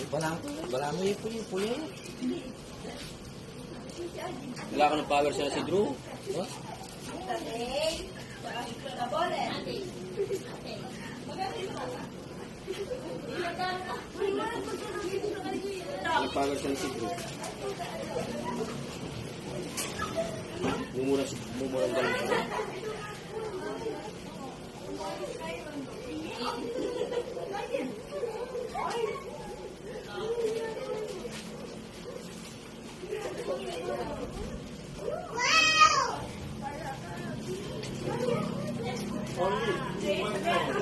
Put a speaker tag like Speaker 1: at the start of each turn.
Speaker 1: Wala mo yung puyo.
Speaker 2: Wala ka ng power siya si Drew.
Speaker 1: Diba?
Speaker 2: May power siya si Drew. Mumurang galing siya.
Speaker 1: Oh,